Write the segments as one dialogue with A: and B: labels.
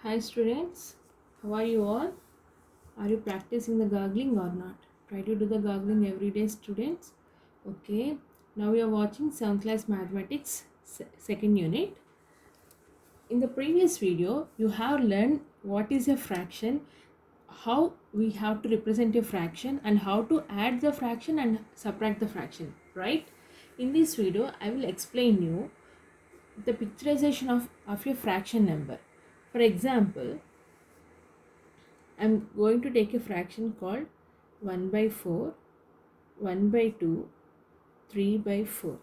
A: Hi students, how are you all? Are you practicing the gargling or not? Try to do the gargling every day, students. Okay, now we are watching 7th class mathematics second unit. In the previous video, you have learned what is a fraction, how we have to represent a fraction, and how to add the fraction and subtract the fraction, right? In this video, I will explain you the picturization of a fraction number. For example, I'm going to take a fraction called 1 by 4, 1 by 2, 3 by 4.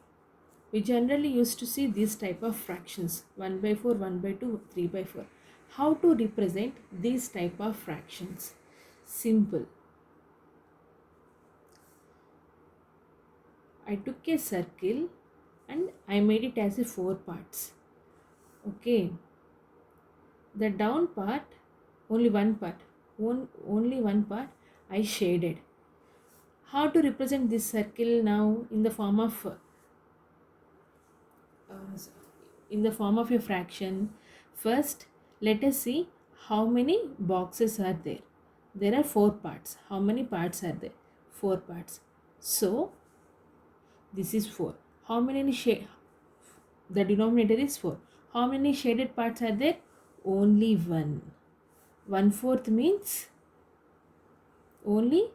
A: We generally used to see this type of fractions 1 by 4, 1 by 2, 3 by 4. How to represent these type of fractions? Simple. I took a circle and I made it as a 4 parts. Okay. The down part, only one part, only one part I shaded. How to represent this circle now in the form of uh, a fraction? First, let us see how many boxes are there. There are 4 parts. How many parts are there? 4 parts. So this is 4. How many the denominator is 4. How many shaded parts are there? Only 1. 1/4 means only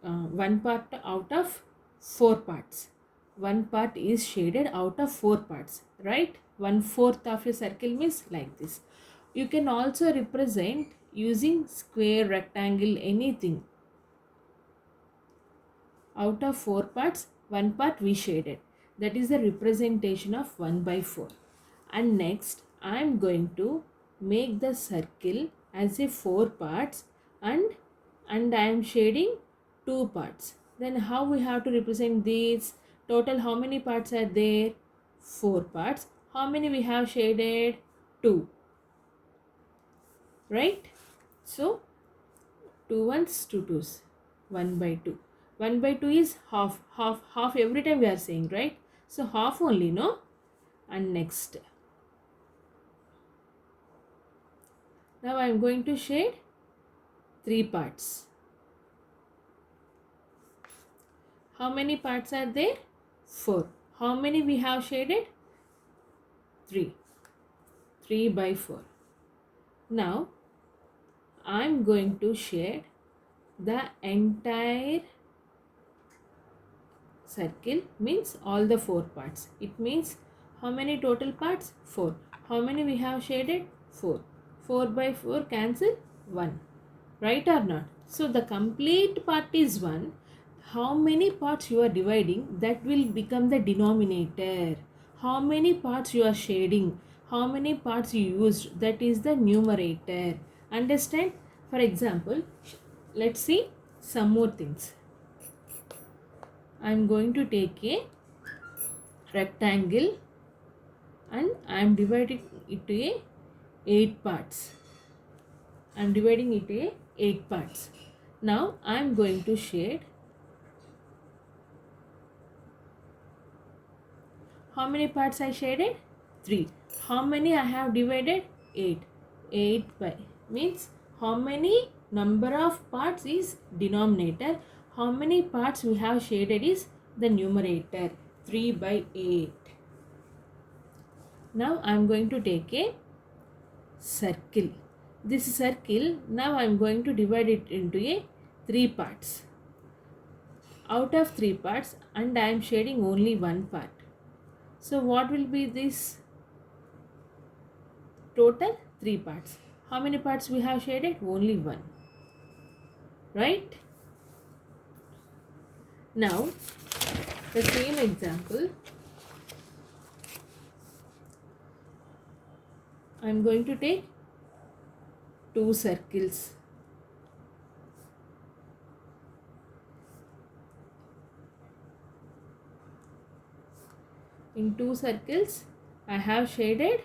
A: one part out of 4 parts. One part is shaded out of 4 parts, right? 1/4 of a circle means like this. You can also represent using square, rectangle, anything. Out of 4 parts, one part we shaded. That is the representation of 1 by 4. And next, I am going to make the circle as a 4 parts and I am shading 2 parts. Then how we have to represent these? Total how many parts are there? 4 parts. How many we have shaded? 2. Right? So 2 ones, 2 twos. 1 by 2. 1 by 2 is half. Half every time we are saying, right? So half only, no? And next. Now I am going to shade 3 parts. How many parts are there? 4. How many we have shaded? 3. 3 by 4. Now I am going to shade the entire circle, means all the 4 parts. It means how many total parts? 4. How many we have shaded? 4. 4 by 4 cancel 1. Right or not? So the complete part is 1. How many parts you are dividing, that will become the denominator. How many parts you are shading, how many parts you used, that is the numerator. Understand? For example, let's see some more things. I am going to take a rectangle and I am dividing it to a 8 parts. I am dividing it to a 8 parts. Now I am going to shade. How many parts I shaded? 3. How many I have divided? 8. 8 by means how many number of parts is denominator. How many parts we have shaded is the numerator. 3 by 8. Now I am going to take a circle. This circle, now I am going to divide it into a 3 parts. Out of 3 parts, and I am shading only one part. So what will be this? Total 3 parts. How many parts we have shaded? Only one. Right? Now, the same example, I am going to take 2 circles. In 2 circles, I have shaded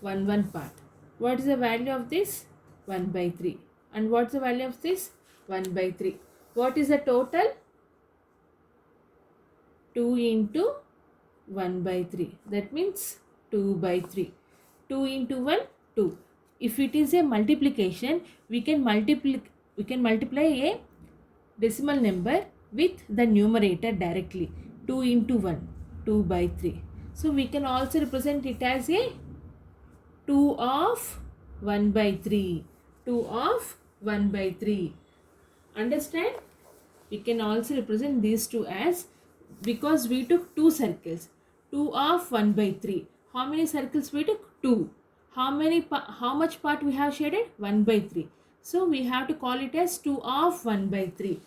A: one part. What is the value of this? 1 by 3. And what's the value of this? 1 by 3. What is the total? 2 into 1 by 3. That means 2 by 3. 2 into 1, 2. If it is a multiplication, we can multiply a decimal number with the numerator directly. 2 into 1, 2 by 3. So we can also represent it as a 2 of 1 by 3. 2 of 1 by 3. Understand? We can also represent these two as, because we took two circles. 2 of 1 by 3. How many circles we took? 2. How much part we have shaded? 1 by 3. So we have to call it as 2 of 1 by 3.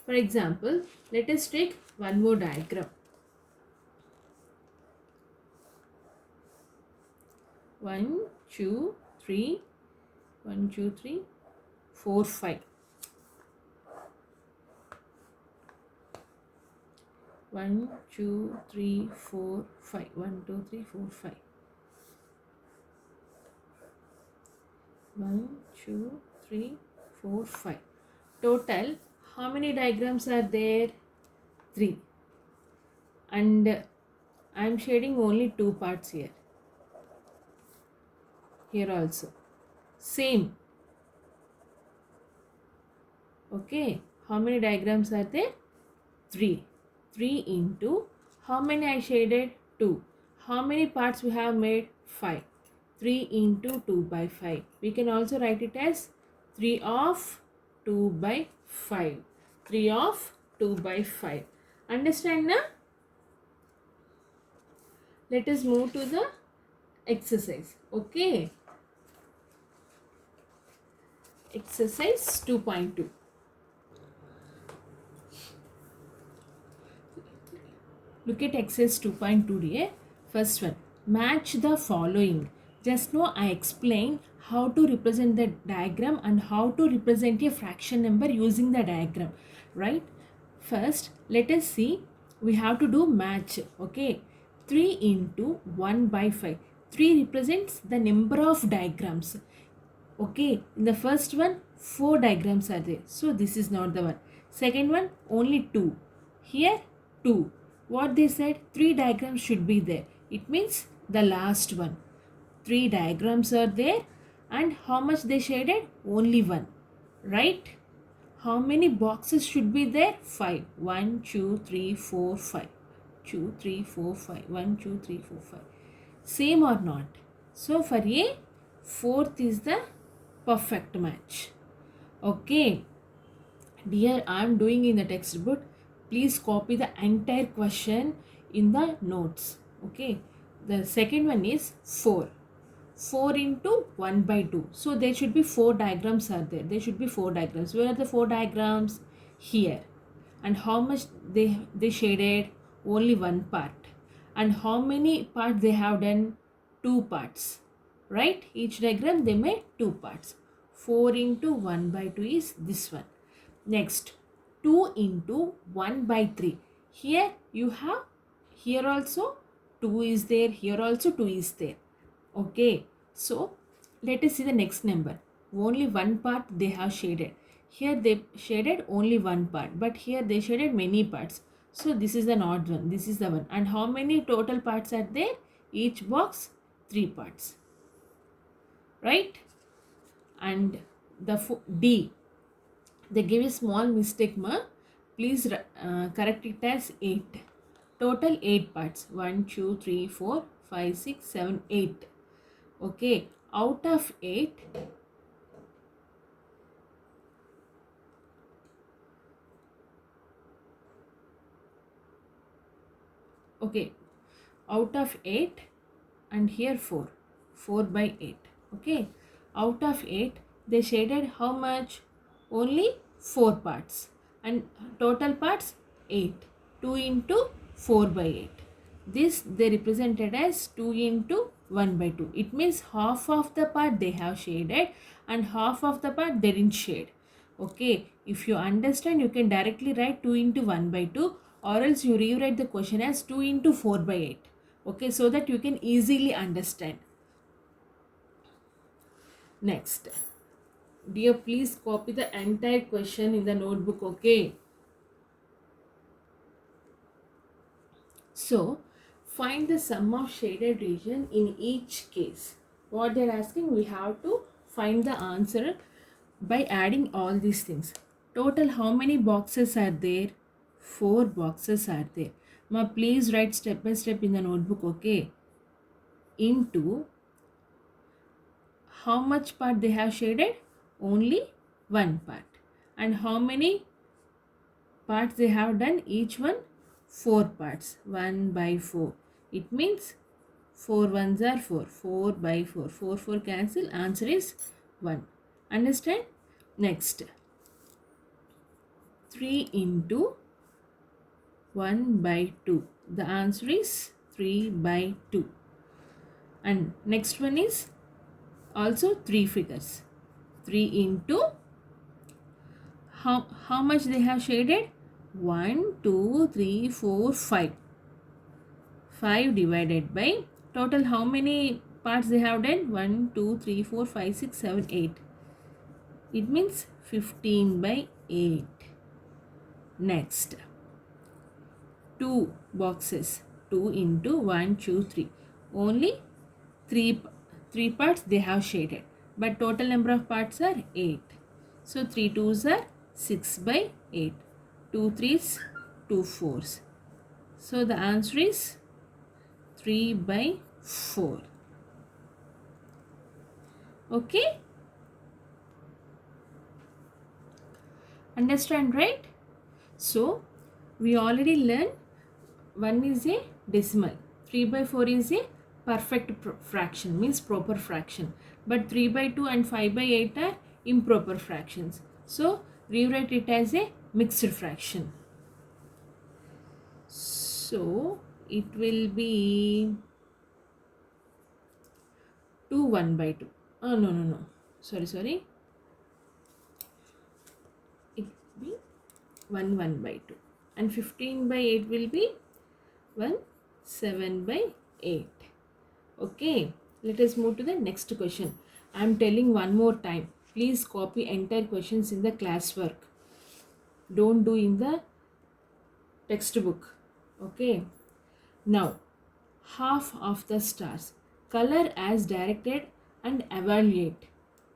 A: For example, let us take one more diagram. 1, 2, 3, 1, 2, 3, 4, 5. 1, 2, 3, 4, 5. 1, 2, 3, 4, 5. 1, 2, 3, 4, 5. Total, how many diagrams are there? 3. And I am shading only 2 parts here. Here also. Same. Okay. How many diagrams are there? 3. 3 into, how many I shaded? 2. How many parts we have made? 5. 3 into 2 by 5. We can also write it as 3 of 2 by 5. 3 of 2 by 5. Understand now? Let us move to the exercise. Okay. Exercise 2.2. Look at exercise 2.2 dear. First one, match the following. Just now I explained how to represent the diagram and how to represent a fraction number using the diagram, right? First, let us see. We have to do match. Okay, 3 into 1 by 5. 3 represents the number of diagrams. Okay, in the first one, 4 diagrams are there. So this is not the one. Second one, only 2. Here, 2. What they said, 3 diagrams should be there. It means the last one. 3 diagrams are there, and how much they shaded? Only 1. Right? How many boxes should be there? 5. 1, 2, 3, 4, 5. 2, 3, 4, 5. 1, 2, 3, 4, 5. Same or not? So for A, fourth is the perfect match. Okay. Dear, I am doing in the textbook. Please copy the entire question in the notes. Okay. The second one is 4. 4 into 1 by 2. So there should be 4 diagrams are there. There should be 4 diagrams. Where are the 4 diagrams? Here. And how much they shaded? Only one part. And how many parts they have done? 2 parts. Right? Each diagram they made 2 parts. 4 into 1 by 2 is this one. Next, 2 into 1 by 3. Here you have, here also 2 is there, here also 2 is there. Okay, so let us see the next number. Only one part they have shaded. Here they shaded only one part, but here they shaded many parts. So this is an odd one, this is the one. And how many total parts are there? Each box, 3 parts. Right? And the D, they gave a small mistake ma. Please correct it as 8. Total 8 parts. 1, 2, 3, 4, 5, 6, 7, 8. Okay. Out of 8, okay, out of 8 and here 4. 4 by 8. Okay. Out of 8, they shaded how much? Only 4 parts. And total parts 8. 2 into 4 by 8. This they represented as 2 into 1 by 2. It means half of the part they have shaded and half of the part they didn't shade. Okay, if you understand, you can directly write 2 into 1 by 2, or else you rewrite the question as 2 into 4 by 8. Okay, so that you can easily understand. Next, dear, please copy the entire question in the notebook. Okay. So, find the sum of shaded region in each case. What they are asking, we have to find the answer by adding all these things. Total how many boxes are there? 4 boxes are there. Ma, please write step by step in the notebook, okay? Into how much part they have shaded? Only one part. And how many parts they have done? Each one 4 parts. 1 by 4. It means 4 ones are 4. 4 by 4. 4 4 cancel. Answer is 1. Understand? Next. 3 into 1 by 2. The answer is 3 by 2. And next one is also 3 figures. 3 into how much they have shaded? 1, 2, 3, 4, 5. 5 divided by total how many parts they have done? 1, 2, 3, 4, 5, 6, 7, 8. It means 15 by 8. Next. 2 boxes. 2 into 1, 2, 3. Only 3 parts they have shaded. But total number of parts are 8. So 3 twos are 6 by 8. 2 threes, 2 fours. So the answer is 3 by 4. Okay? Understand, right? So we already learned 1 is a decimal. 3 by 4 is a perfect fraction, means proper fraction. But 3 by 2 and 5 by 8 are improper fractions. So rewrite it as a mixed fraction. So it will be 2 1 by 2. Oh, no. Sorry. It will be 1 1 by 2. And 15 by 8 will be 1 7 by 8. Okay, let us move to the next question. I am telling one more time. Please copy entire questions in the classwork. Don't do in the textbook. Okay. Now, half of the stars. Color as directed and evaluate.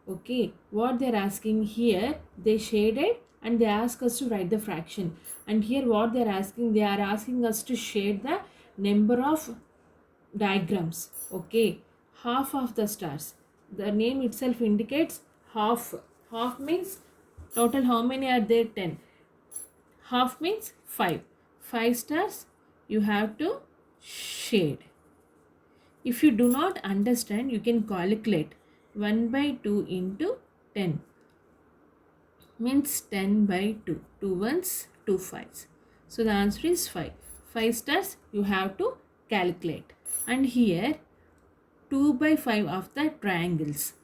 A: Okay. What they are asking here, they shaded and they ask us to write the fraction. And here what they are asking us to shade the number of diagrams. Okay, half of the stars, the name itself indicates half means total how many are there? 10. Half means 5 stars you have to shade. If you do not understand, you can calculate 1 by 2 into 10 means 10 by 2. 2 ones, 2 fives. So the answer is 5. 5 stars you have to calculate. And here 2 by 5 of the triangles.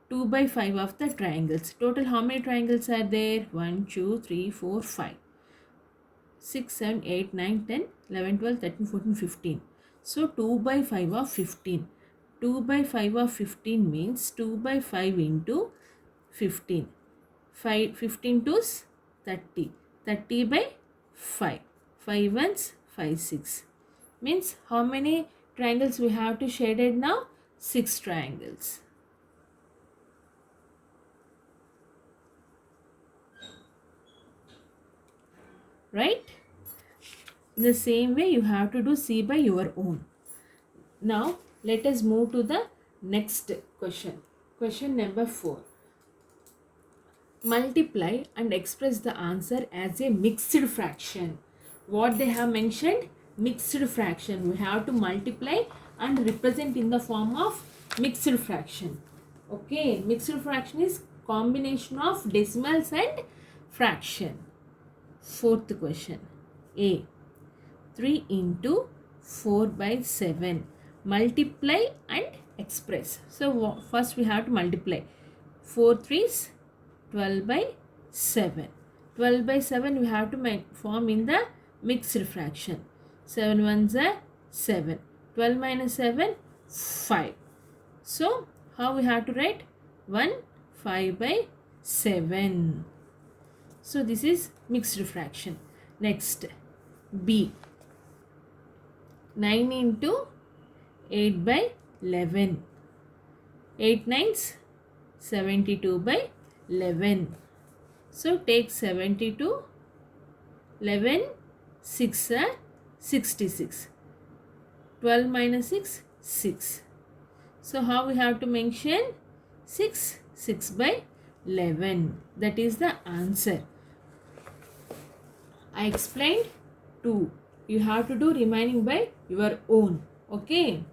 A: 2 by 5 of the triangles. Total how many triangles are there? 1, 2, 3, 4, 5. 6, 7, 8, 9, 10, 11, 12, 13, 14, 15. So 2 by 5 of 15. 2 by 5 of 15 means 2 by 5 into 15. 15 to 30. 30 by 5. 5 ones, 5, 6. Means how many triangles we have to shaded now? 6 triangles. Right? In the same way you have to do C by your own. Now let us move to the next question. Question number 4. Multiply and express the answer as a mixed fraction. What they have mentioned? Mixed fraction. We have to multiply and represent in the form of mixed fraction. Okay, mixed fraction is combination of decimals and fraction. Fourth question. A. 3 into 4 by 7. Multiply and express. So first we have to multiply. 4 threes, 12 by 7. 12 by 7 we have to form in the mixed fraction. 7 ones are 7. 12 minus 7, 5. So how we have to write? 1, 5 by 7. So this is mixed fraction. Next, B. 9 into 8 by 11. 8 nines, 72 by 11. So take 72, 11, 6 are 66. 12 minus 6, 6. So how we have to mention? 6, 6 by 11. That is the answer. I explained 2. You have to do remaining by your own. Okay.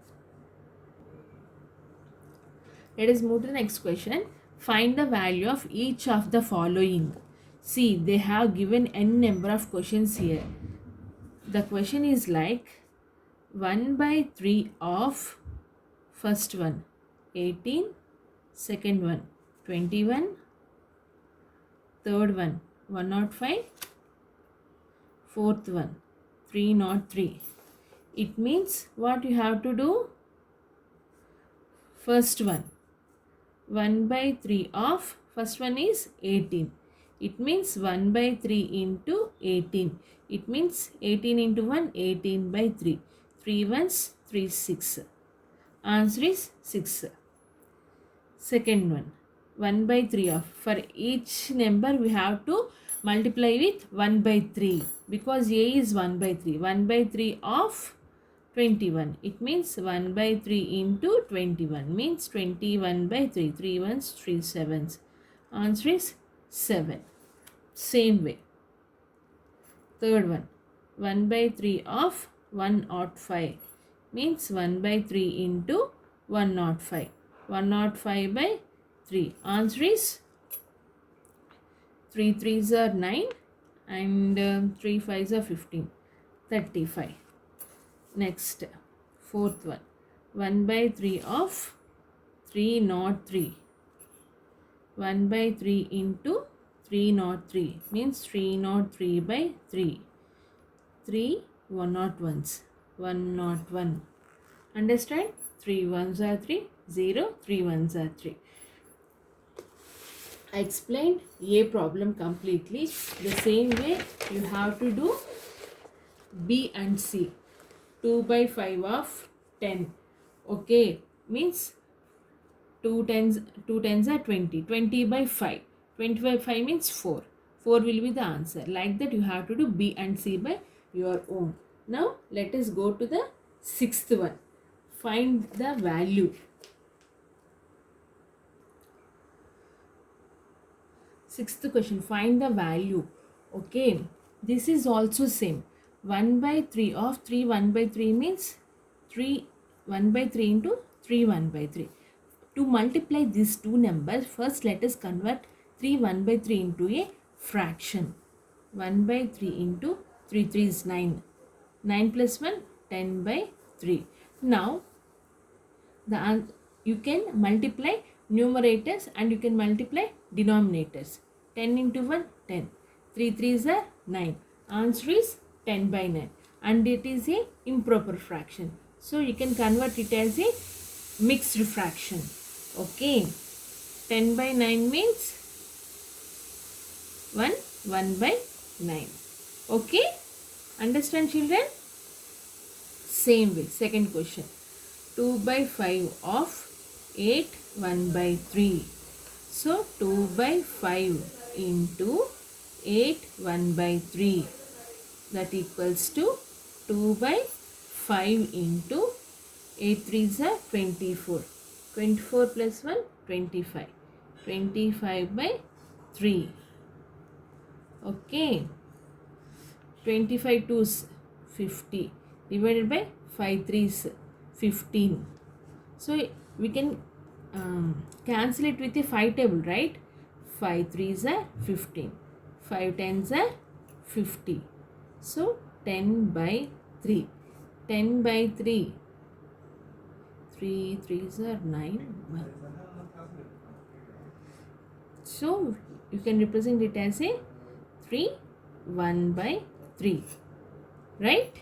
A: Let us move to the next question. Find the value of each of the following. See, they have given n number of questions here. The question is like 1 by 3 of first one 18, second one 21, third one 105, fourth one 303. It means what you have to do? First one 1 by 3 of first one is 18. It means 1 by 3 into 18. It means 18 into 1, 18 by 3. 3 ones, 3 6. Answer is 6. Second one 1 by 3 of. For each number we have to multiply with 1 by 3 because a is 1 by 3. 1 by 3 of 21. It means 1 by 3 into 21 means 21 by 3. 3 ones, 3 sevens. Answer is 7. Same way. Third one 1 by 3 of 105 means 1 by 3 into 105. 105 by 3. Answer is 3 3s are 9 and 3 5s are 15. 35. Next, fourth one 1 by 3 of 303. 1 by 3 into 303 means 303 by 3. 3 101s. 101. Understand? 3 ones are 3, 0, 3 ones are 3. I explained A problem completely. The same way you have to do B and C. 2 by 5 of 10. Okay, means 2 tens are 20. 20 by 5. 20 by 5 means 4. 4 will be the answer. Like that you have to do B and C by your own. Now let us go to the sixth one. Find the value. Sixth question, find the value. Okay, this is also same. 1 by 3 of 3 1 by 3 means 3 1 by 3 into 3 1 by 3. To multiply these two numbers, first let us convert 3 1 by 3 into a fraction. 1 by 3 into 3 3 is 9. 9 plus 1 10 by 3. Now you can multiply numerators and you can multiply denominators. 10 into 1 10. 3 3s are 9. Answer is 10 by 9 and it is a improper fraction. So you can convert it as a mixed fraction. Okay. 10 by 9 means 1 by 9. Okay. Understand, children? Same way. Second question. 2 by 5 of 8 1 by 3. So 2 by 5 into 8 1 by 3, that equals to 2 by 5 into 8 3s are 24. 24 plus 1 25. 25 by 3. Okay. 25 2s 50 divided by 5 3s 15. So we can cancel it with a 5 table, right? 5 3s are 15. 5 10s are 50. So 10 by 3. 10 by 3. 3 3s are 9. 1. So you can represent it as a 3 1 by 3. Right?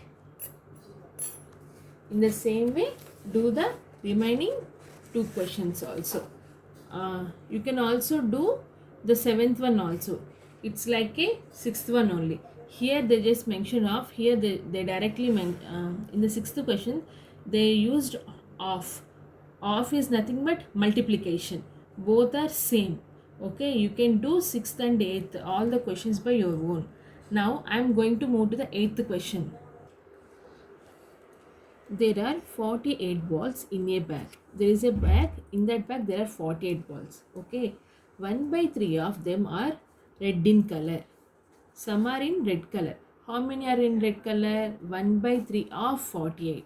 A: In the same way, do the remaining two questions also. You can also do the seventh one also. It's like a sixth one only. Here they just mention of, here they directly in the sixth question they used of. Of is nothing but multiplication. both are same. Okay, you can do 6th and 8th all the questions by your own. Now I am going to move to the 8th question. There are 48 balls in a bag. There is a bag. In that bag there are 48 balls. Okay, 1 by 3 of them are red in color. Some are in red color. How many are in red color? 1 by 3 of 48.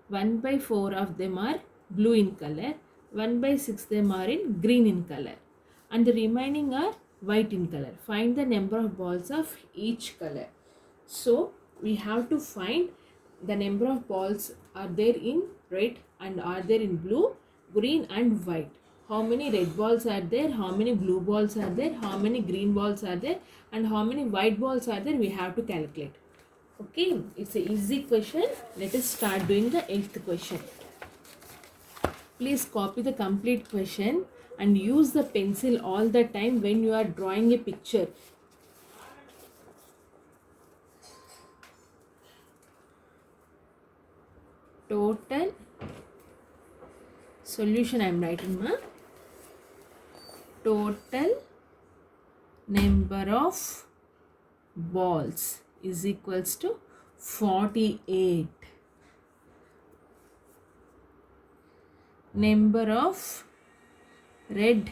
A: 1 by 4 of them are blue in color. 1 by 6 them are in green in color. And the remaining are white in color. Find the number of balls of each color. So we have to find the number of balls are there in red and are there in blue, green and white. How many red balls are there, how many blue balls are there, how many green balls are there, and how many white balls are there, we have to calculate. Okay, it's an easy question. Let us start doing the 8th question. Please copy the complete question and use the pencil all the time when you are drawing a picture. Total solution I am writing, ma. Total number of balls is equals to 48. Number of red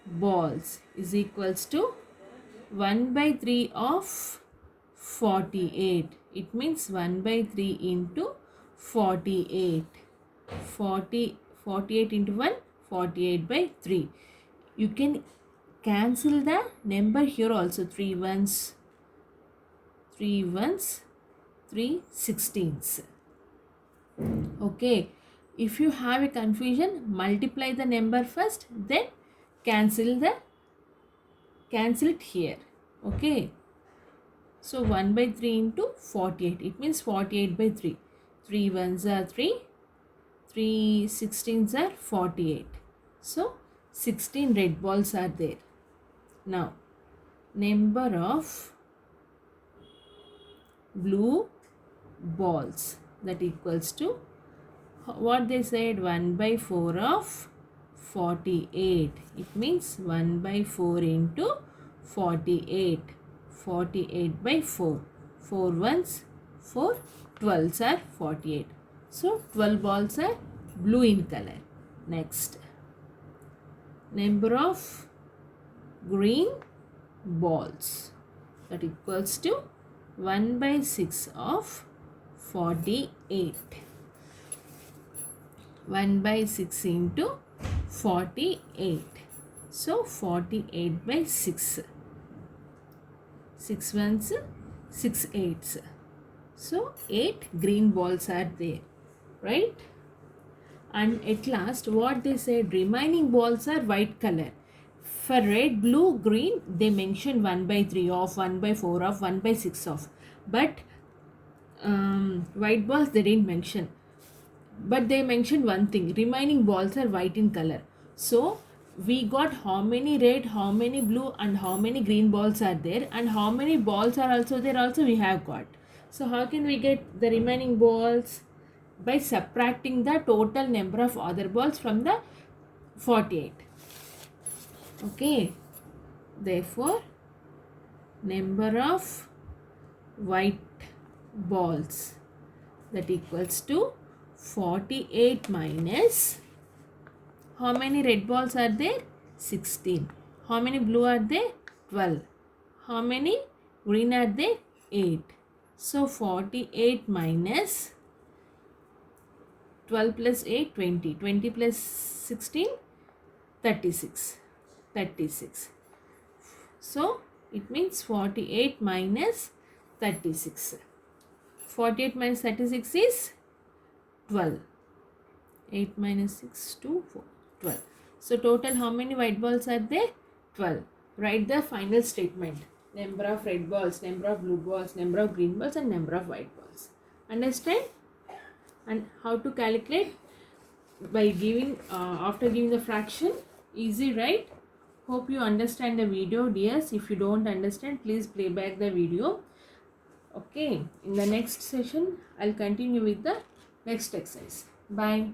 A: balls is equals to 1 by 3 of 48. It means 1 by 3 into 48. 48 into 1, 48 by 3. You can cancel the number here also. 3 ones, 3 16s. Okay, if you have a confusion, multiply the number first, then cancel it here. Okay, so 1 by 3 into 48, it means 48 by 3. 3 ones are 3, 3 16s are 48. So 16 red balls are there. Now number of blue balls, that equals to what they said, 1 by 4 of 48. It means 1 by 4 into 48. 48 by 4. 4 ones, 4 12s are 48. So 12 balls are blue in color. Next, number of green balls, that equals to 1 by 6 of 48. 1 by 6 into 48. So 48 by 6. 6 ones, 6 eights. So 8 green balls are there, right? And at last what they said, remaining balls are white color. For red, blue, green, they mentioned 1 by 3 of, 1 by 4 of, 1 by 6 of. But white balls they didn't mention. But they mentioned one thing, remaining balls are white in color. So we got how many red, how many blue and how many green balls are there, and how many balls are also there also we have got. So how can we get the remaining balls? By subtracting the total number of other balls from the 48. Okay, therefore number of white balls, that equals to 48 minus, how many red balls are there? 16. How many blue are there? 12. How many green are there? 8. So 48 minus 12 plus 8, 20. 20 plus 16, 36. 36. So it means 48 minus 36. 48 minus 36 is 12. 8 minus 6, 2, 4, 12. So total how many white balls are there? 12. Write the final statement. Number of red balls, number of blue balls, number of green balls and number of white balls. Understand? And how to calculate? By giving, after giving the fraction. Easy, right? Hope you understand the video, dears. If you don't understand, please play back the video. Okay, in the next session, I'll continue with the next exercise. Bye.